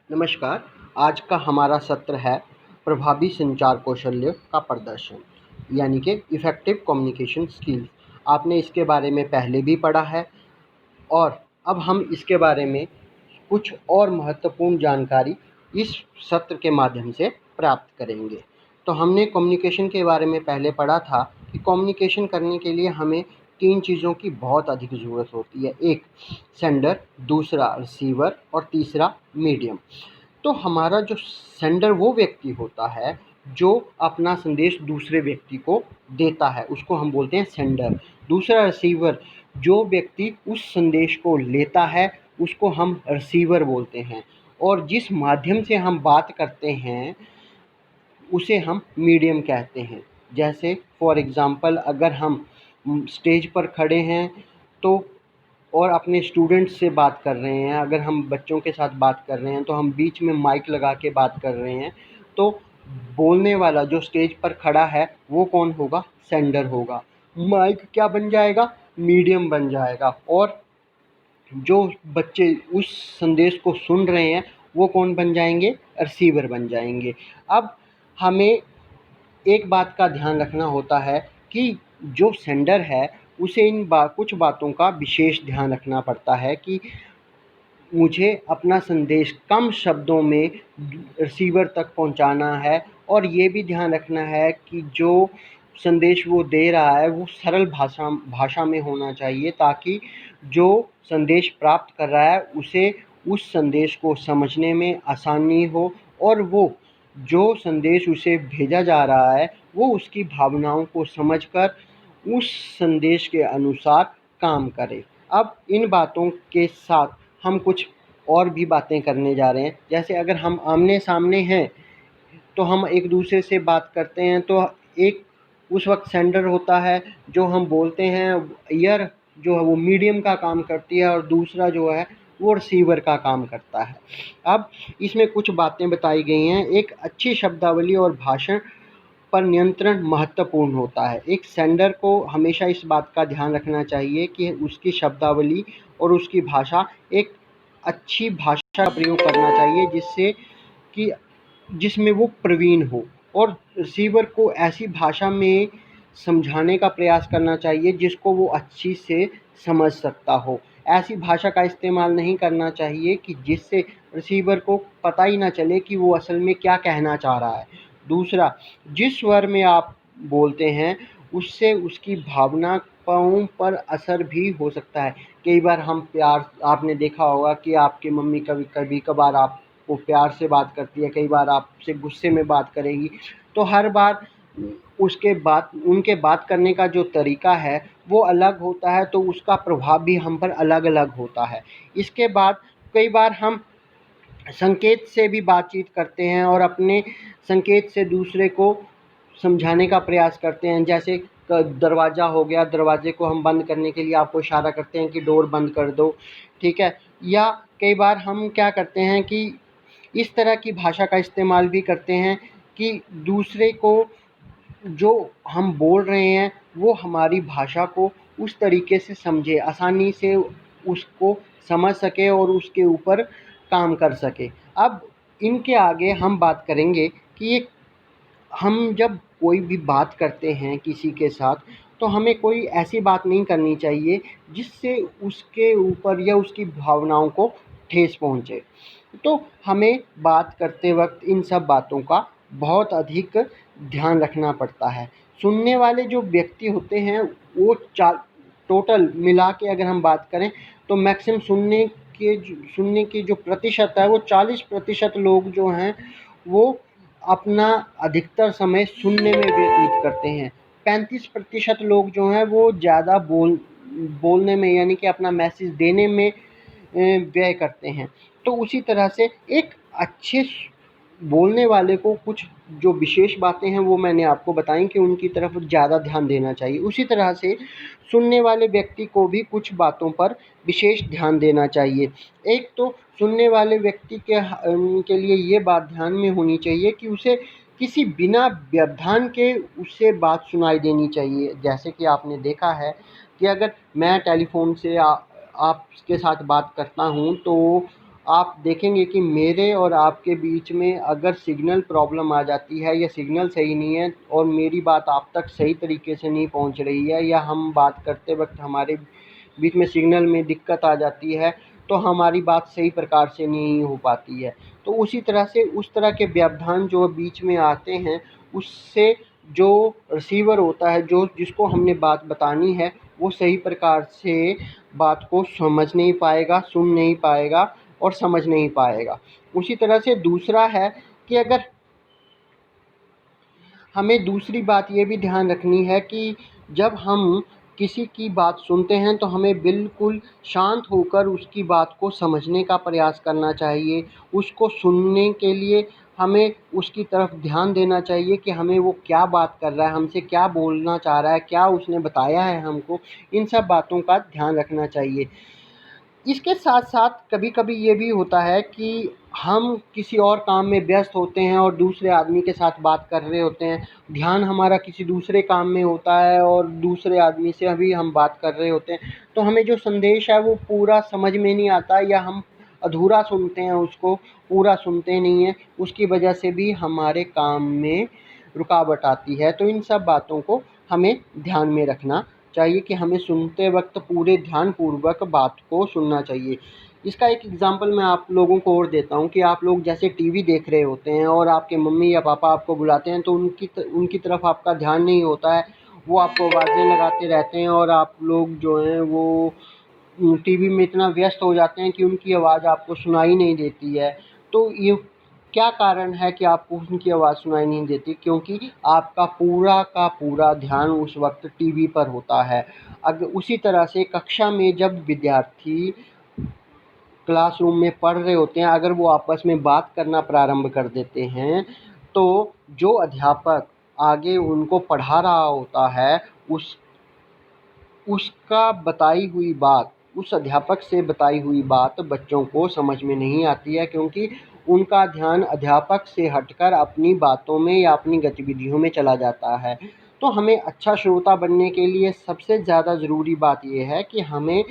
नमस्कार। आज का हमारा सत्र है प्रभावी संचार कौशल्य का प्रदर्शन, यानी कि इफ़ेक्टिव कम्युनिकेशन स्किल्स। आपने इसके बारे में पहले भी पढ़ा है और अब हम इसके बारे में कुछ और महत्वपूर्ण जानकारी इस सत्र के माध्यम से प्राप्त करेंगे। तो हमने कम्युनिकेशन के बारे में पहले पढ़ा था कि कम्युनिकेशन करने के लिए हमें 3 चीज़ों की बहुत अधिक ज़रूरत होती है। एक सेंडर, दूसरा रिसीवर और तीसरा मीडियम। तो हमारा जो सेंडर वो व्यक्ति होता है जो अपना संदेश दूसरे व्यक्ति को देता है, उसको हम बोलते हैं सेंडर। दूसरा रिसीवर, जो व्यक्ति उस संदेश को लेता है उसको हम रिसीवर बोलते हैं। और जिस माध्यम से हम बात करते हैं उसे हम मीडियम कहते हैं। जैसे फॉर एग्ज़ाम्पल, अगर हम स्टेज पर खड़े हैं तो और अपने स्टूडेंट्स से बात कर रहे हैं, अगर हम बच्चों के साथ बात कर रहे हैं तो हम बीच में माइक लगा के बात कर रहे हैं, तो बोलने वाला जो स्टेज पर खड़ा है वो कौन होगा? सेंडर होगा। माइक क्या बन जाएगा? मीडियम बन जाएगा। और जो बच्चे उस संदेश को सुन रहे हैं वो कौन बन जाएंगे? रिसीवर बन जाएंगे। अब हमें एक बात का ध्यान रखना होता है कि जो सेंडर है उसे कुछ बातों का विशेष ध्यान रखना पड़ता है कि मुझे अपना संदेश कम शब्दों में रिसीवर तक पहुंचाना है। और ये भी ध्यान रखना है कि जो संदेश वो दे रहा है वो सरल भाषा में होना चाहिए, ताकि जो संदेश प्राप्त कर रहा है उसे उस संदेश को समझने में आसानी हो और वो जो संदेश उसे भेजा जा रहा है वो उसकी भावनाओं को समझकर उस संदेश के अनुसार काम करे। अब इन बातों के साथ हम कुछ और भी बातें करने जा रहे हैं। जैसे अगर हम आमने-सामने हैं तो हम एक दूसरे से बात करते हैं, तो एक उस वक्त सेंडर होता है जो हम बोलते हैं, ईयर जो है वो मीडियम का काम करती है और दूसरा जो है वो रिसीवर का काम करता है। अब इसमें कुछ बातें बताई गई हैं। एक अच्छी शब्दावली और भाषण पर नियंत्रण महत्वपूर्ण होता है। एक सेंडर को हमेशा इस बात का ध्यान रखना चाहिए कि उसकी शब्दावली और उसकी भाषा, एक अच्छी भाषा का प्रयोग करना चाहिए कि जिसमें वो प्रवीण हो। और रिसीवर को ऐसी भाषा में समझाने का प्रयास करना चाहिए जिसको वो अच्छी से समझ सकता हो। ऐसी भाषा का इस्तेमाल नहीं करना चाहिए कि जिससे रिसीवर को पता ही ना चले कि वो असल में क्या कहना चाह रहा है। दूसरा, जिस स्वर में आप बोलते हैं उससे उसकी भावनाओं पर असर भी हो सकता है। कई बार हम आपने देखा होगा कि आपकी मम्मी कभी कभार आपको प्यार से बात करती है, कई बार आपसे गुस्से में बात करेगी। तो हर बार उनके बात करने का जो तरीका है वो अलग होता है, तो उसका प्रभाव भी हम पर अलग अलग होता है। इसके बाद कई बार हम संकेत से भी बातचीत करते हैं और अपने संकेत से दूसरे को समझाने का प्रयास करते हैं। जैसे दरवाज़ा हो गया, दरवाजे को हम बंद करने के लिए आपको इशारा करते हैं कि डोर बंद कर दो, ठीक है। या कई बार हम क्या करते हैं कि इस तरह की भाषा का इस्तेमाल भी करते हैं कि दूसरे को जो हम बोल रहे हैं वो हमारी भाषा को उस तरीके से समझे, आसानी से उसको समझ सके और उसके ऊपर काम कर सके। अब इनके आगे हम बात करेंगे कि ये हम जब कोई भी बात करते हैं किसी के साथ, तो हमें कोई ऐसी बात नहीं करनी चाहिए जिससे उसके ऊपर या उसकी भावनाओं को ठेस पहुँचे। तो हमें बात करते वक्त इन सब बातों का बहुत अधिक ध्यान रखना पड़ता है। सुनने वाले जो व्यक्ति होते हैं वो टोटल मिला के अगर हम बात करें तो मैक्सिमम सुनने की जो प्रतिशत है वो 40% लोग जो हैं वो अपना अधिकतर समय सुनने में व्यतीत करते हैं। 35% लोग जो हैं वो ज़्यादा बोलने में, यानी कि अपना मैसेज देने में व्यय करते हैं। तो उसी तरह से एक अच्छे बोलने वाले को कुछ जो विशेष बातें हैं वो मैंने आपको बताई कि उनकी तरफ ज़्यादा ध्यान देना चाहिए। उसी तरह से सुनने वाले व्यक्ति को भी कुछ बातों पर विशेष ध्यान देना चाहिए। एक तो सुनने वाले व्यक्ति के लिए ये बात ध्यान में होनी चाहिए कि उसे किसी बिना व्यवधान के उसे बात सुनाई देनी चाहिए। जैसे कि आपने देखा है कि अगर मैं टेलीफ़ोन से आपके साथ बात करता हूँ तो आप देखेंगे कि मेरे और आपके बीच में अगर सिग्नल प्रॉब्लम आ जाती है या सिग्नल सही नहीं है और मेरी बात आप तक सही तरीके से नहीं पहुंच रही है या हम बात करते वक्त हमारे बीच में सिग्नल में दिक्कत आ जाती है तो हमारी बात सही प्रकार से नहीं हो पाती है। तो उसी तरह से उस तरह के व्यवधान जो बीच में आते हैं उससे जो रिसीवर होता है, जो जिसको हमने बात बतानी है, वो सही प्रकार से बात को समझ नहीं पाएगा, सुन नहीं पाएगा और समझ नहीं पाएगा। उसी तरह से दूसरा है कि अगर हमें दूसरी बात ये भी ध्यान रखनी है कि जब हम किसी की बात सुनते हैं तो हमें बिल्कुल शांत होकर उसकी बात को समझने का प्रयास करना चाहिए। उसको सुनने के लिए हमें उसकी तरफ ध्यान देना चाहिए कि हमें वो क्या बात कर रहा है, हमसे क्या बोलना चाह रहा है, क्या उसने बताया है हमको, इन सब बातों का ध्यान रखना चाहिए। इसके साथ-साथ कभी-कभी ये भी होता है कि हम किसी और काम में व्यस्त होते हैं और दूसरे आदमी के साथ बात कर रहे होते हैं। ध्यान हमारा किसी दूसरे काम में होता है और दूसरे आदमी से अभी हम बात कर रहे होते हैं। तो हमें जो संदेश है वो पूरा समझ में नहीं आता या हम अधूरा सुनते हैं उसको, पूरा सुनते नहीं हैं। उसकी वजह से भी हमारे काम में रुकावट आती है। तो इन सब बातों को हमें ध्यान में रखना चाहिए कि हमें सुनते वक्त पूरे ध्यानपूर्वक बात को सुनना चाहिए। इसका एक एग्ज़ाम्पल मैं आप लोगों को और देता हूँ कि आप लोग जैसे टीवी देख रहे होते हैं और आपके मम्मी या पापा आपको बुलाते हैं तो उनकी तरफ आपका ध्यान नहीं होता है। वो आपको आवाज़ें लगाते रहते हैं और आप लोग जो हैं वो टीवी में इतना व्यस्त हो जाते हैं कि उनकी आवाज़ आपको सुनाई नहीं देती है। तो ये क्या कारण है कि आपको उनकी आवाज़ सुनाई नहीं देती? क्योंकि आपका पूरा का पूरा ध्यान उस वक्त टीवी पर होता है। उसी तरह से कक्षा में जब विद्यार्थी क्लासरूम में पढ़ रहे होते हैं, अगर वो आपस में बात करना प्रारंभ कर देते हैं तो जो अध्यापक आगे उनको पढ़ा रहा होता है उसका बताई हुई बात, उस अध्यापक से बताई हुई बात बच्चों को समझ में नहीं आती है, क्योंकि उनका ध्यान अध्यापक से हटकर अपनी बातों में या अपनी गतिविधियों में चला जाता है। तो हमें अच्छा श्रोता बनने के लिए सबसे ज़्यादा ज़रूरी बात ये है कि हमें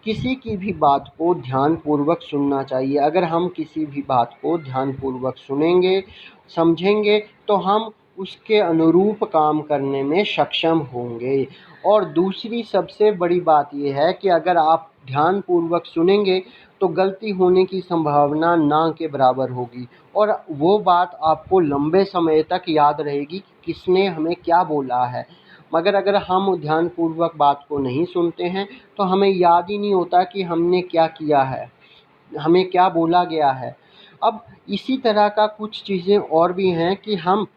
किसी की भी बात को ध्यानपूर्वक सुनना चाहिए। अगर हम किसी भी बात को ध्यानपूर्वक सुनेंगे, समझेंगे तो हम उसके अनुरूप काम करने में सक्षम होंगे। और दूसरी सबसे बड़ी बात ये है कि अगर आप ध्यानपूर्वक सुनेंगे तो गलती होने की संभावना ना के बराबर होगी और वो बात आपको लंबे समय तक याद रहेगी कि किसने हमें क्या बोला है। मगर अगर हम ध्यानपूर्वक बात को नहीं सुनते हैं तो हमें याद ही नहीं होता कि हमने क्या किया है, हमें क्या बोला गया है। अब इसी तरह का कुछ चीज़ें और भी हैं कि हम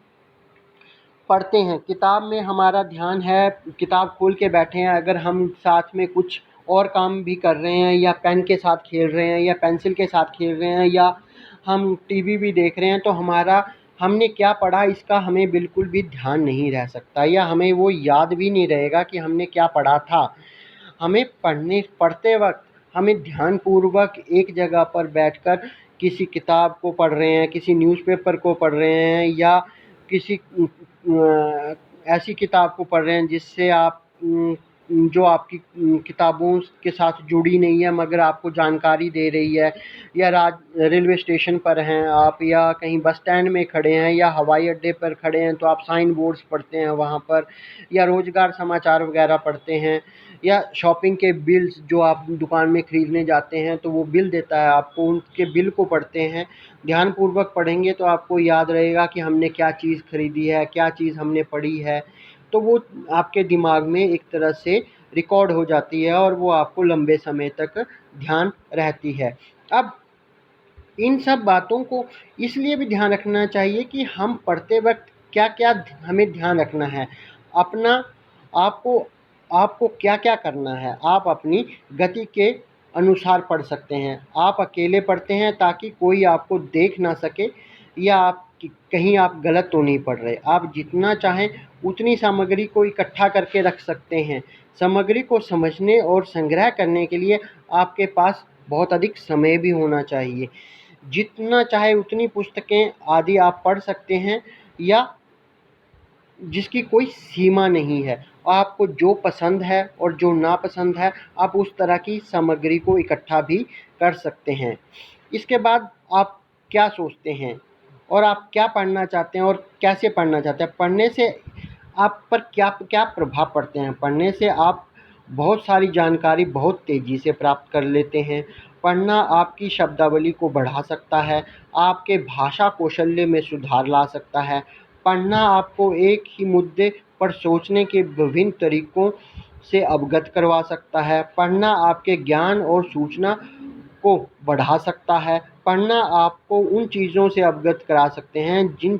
पढ़ते हैं, किताब में हमारा ध्यान है, किताब खोल के बैठे हैं, अगर हम साथ में कुछ और काम भी कर रहे हैं या पेन के साथ खेल रहे हैं या पेंसिल के साथ खेल रहे हैं या हम टीवी भी देख रहे हैं तो हमारा हमने क्या पढ़ा इसका हमें बिल्कुल भी ध्यान नहीं रह सकता या हमें वो याद भी नहीं रहेगा कि हमने क्या पढ़ा था। हमें पढ़ते वक्त हमें ध्यानपूर्वक एक जगह पर बैठकर किसी किताब को पढ़ रहे हैं, किसी न्यूज़पेपर को पढ़ रहे हैं या किसी ऐसी किताब को पढ़ रहे हैं जिससे आप जो आपकी किताबों के साथ जुड़ी नहीं है मगर आपको जानकारी दे रही है, या रेलवे स्टेशन पर हैं आप या कहीं बस स्टैंड में खड़े हैं या हवाई अड्डे पर खड़े हैं तो आप साइन बोर्ड्स पढ़ते हैं वहाँ पर, या रोज़गार समाचार वगैरह पढ़ते हैं, या शॉपिंग के बिल्स जो आप दुकान में ख़रीदने जाते हैं तो वो बिल देता है आपको, उनके बिल को पढ़ते हैं। ध्यानपूर्वक पढ़ेंगे तो आपको याद रहेगा कि हमने क्या चीज़ खरीदी है, क्या चीज़ हमने पढ़ी है, तो वो आपके दिमाग में एक तरह से रिकॉर्ड हो जाती है और वो आपको लंबे समय तक ध्यान रहती है। अब इन सब बातों को इसलिए भी ध्यान रखना चाहिए कि हम पढ़ते वक्त क्या-क्या हमें ध्यान रखना है। अपना आपको आपको क्या-क्या करना है, आप अपनी गति के अनुसार पढ़ सकते हैं। आप अकेले पढ़ते हैं ताकि कोई आपको देख ना सके या आप कहीं आप गलत तो नहीं पढ़ रहे। आप जितना चाहें उतनी सामग्री को इकट्ठा करके रख सकते हैं। सामग्री को समझने और संग्रह करने के लिए आपके पास बहुत अधिक समय भी होना चाहिए। जितना चाहे उतनी पुस्तकें आदि आप पढ़ सकते हैं या जिसकी कोई सीमा नहीं है। आपको जो पसंद है और जो नापसंद है आप उस तरह की सामग्री को इकट्ठा भी कर सकते हैं। इसके बाद आप क्या सोचते हैं और आप क्या पढ़ना चाहते हैं और कैसे पढ़ना चाहते हैं? पढ़ने से आप पर क्या क्या प्रभाव पड़ते हैं? पढ़ने से आप बहुत सारी जानकारी बहुत तेज़ी से प्राप्त कर लेते हैं। पढ़ना आपकी शब्दावली को बढ़ा सकता है, आपके भाषा कौशल्य में सुधार ला सकता है। पढ़ना आपको एक ही मुद्दे पर सोचने के विभिन्न तरीकों से अवगत करवा सकता है। पढ़ना आपके ज्ञान और सूचना को बढ़ा सकता है। पढ़ना आपको उन चीज़ों से अवगत करा सकते हैं जिन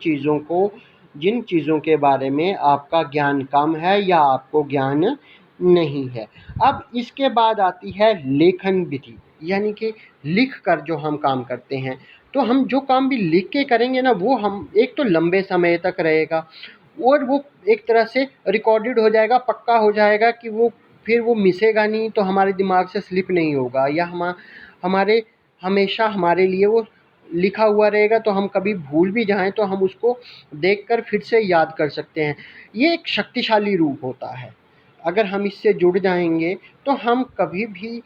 चीज़ों के बारे में आपका ज्ञान कम है या आपको ज्ञान नहीं है। अब इसके बाद आती है लेखन विधि, यानी कि लिख कर जो हम काम करते हैं। तो हम जो काम भी लिख के करेंगे ना, वो हम एक तो लंबे समय तक रहेगा और वो एक तरह से रिकॉर्डेड हो जाएगा, पक्का हो जाएगा कि वो फिर वो मिसेगा नहीं, तो हमारे दिमाग से स्लिप नहीं होगा, या हमारे हमेशा हमारे लिए वो लिखा हुआ रहेगा। तो हम कभी भूल भी जाएं तो हम उसको देखकर फिर से याद कर सकते हैं। ये एक शक्तिशाली रूप होता है। अगर हम इससे जुड़ जाएंगे तो हम कभी भी,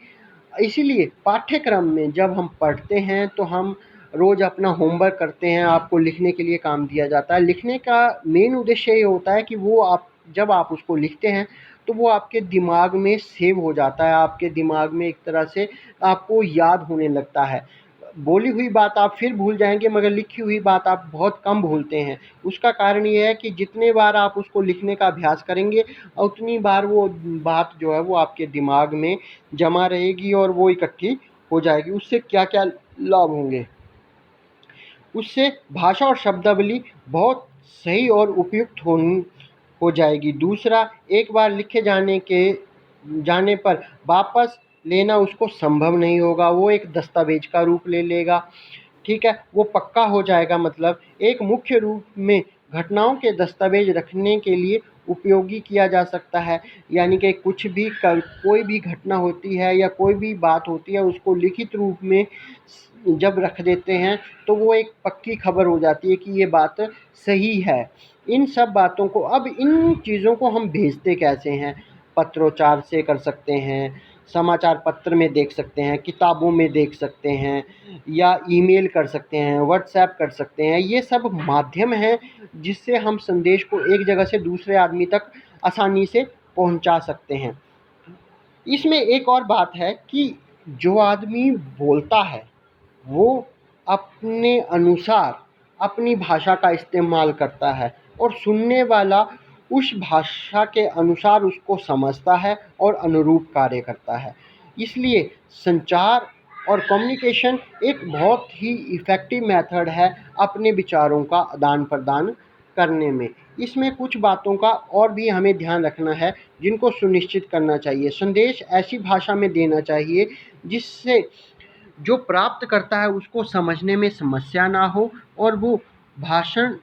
इसीलिए पाठ्यक्रम में जब हम पढ़ते हैं तो हम रोज़ अपना होमवर्क करते हैं, आपको लिखने के लिए काम दिया जाता है। लिखने का मेन उद्देश्य ये होता है कि वो जब आप उसको लिखते हैं तो वो आपके दिमाग में सेव हो जाता है, आपके दिमाग में एक तरह से आपको याद होने लगता है। बोली हुई बात आप फिर भूल जाएंगे, मगर लिखी हुई बात आप बहुत कम भूलते हैं। उसका कारण ये है कि जितने बार आप उसको लिखने का अभ्यास करेंगे, उतनी बार वो बात जो है वो आपके दिमाग में जमा रहेगी और वो इकट्ठी हो जाएगी। उससे क्या क्या लाभ होंगे? उससे भाषा और शब्दावली बहुत सही और उपयुक्त हो जाएगी। दूसरा, एक बार लिखे जाने पर वापस लेना उसको संभव नहीं होगा, वो एक दस्तावेज का रूप ले लेगा। ठीक है, वो पक्का हो जाएगा। मतलब एक मुख्य रूप में घटनाओं के दस्तावेज रखने के लिए उपयोगी किया जा सकता है। यानी कि कोई भी घटना होती है या कोई भी बात होती है, उसको लिखित रूप में जब रख देते हैं तो वो एक पक्की खबर हो जाती है कि ये बात सही है। इन सब बातों को, अब इन चीज़ों को हम भेजते कैसे हैं? पत्रोच्चार से कर सकते हैं, समाचार पत्र में देख सकते हैं, किताबों में देख सकते हैं, या ईमेल कर सकते हैं, व्हाट्सएप कर सकते हैं। ये सब माध्यम हैं जिससे हम संदेश को एक जगह से दूसरे आदमी तक आसानी से पहुंचा सकते हैं। इसमें एक और बात है कि जो आदमी बोलता है वो अपने अनुसार अपनी भाषा का इस्तेमाल करता है और सुनने वाला उस भाषा के अनुसार उसको समझता है और अनुरूप कार्य करता है। इसलिए संचार और कम्युनिकेशन एक बहुत ही इफ़ेक्टिव मेथड है अपने विचारों का आदान प्रदान करने में। इसमें कुछ बातों का और भी हमें ध्यान रखना है जिनको सुनिश्चित करना चाहिए। संदेश ऐसी भाषा में देना चाहिए जिससे जो प्राप्त करता है उसको समझने में समस्या ना हो और वो भाषण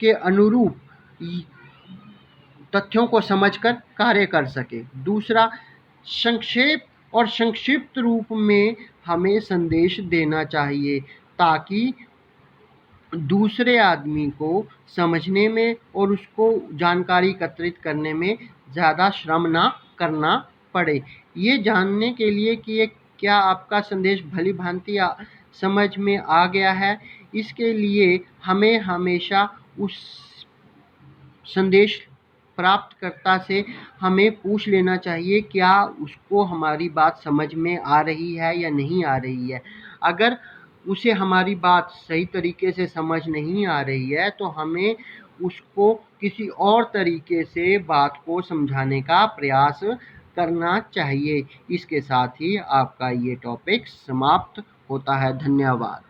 के अनुरूप तथ्यों को समझकर कार्य कर सके। दूसरा, संक्षेप और संक्षिप्त रूप में हमें संदेश देना चाहिए ताकि दूसरे आदमी को समझने में और उसको जानकारी एकत्रित करने में ज़्यादा श्रम ना करना पड़े। ये जानने के लिए कि ये क्या आपका संदेश भली भांति समझ में आ गया है, इसके लिए हमें हमेशा उस संदेश प्राप्तकर्ता से हमें पूछ लेना चाहिए क्या उसको हमारी बात समझ में आ रही है या नहीं आ रही है। अगर उसे हमारी बात सही तरीके से समझ नहीं आ रही है तो हमें उसको किसी और तरीके से बात को समझाने का प्रयास करना चाहिए। इसके साथ ही आपका ये टॉपिक समाप्त होता है। धन्यवाद।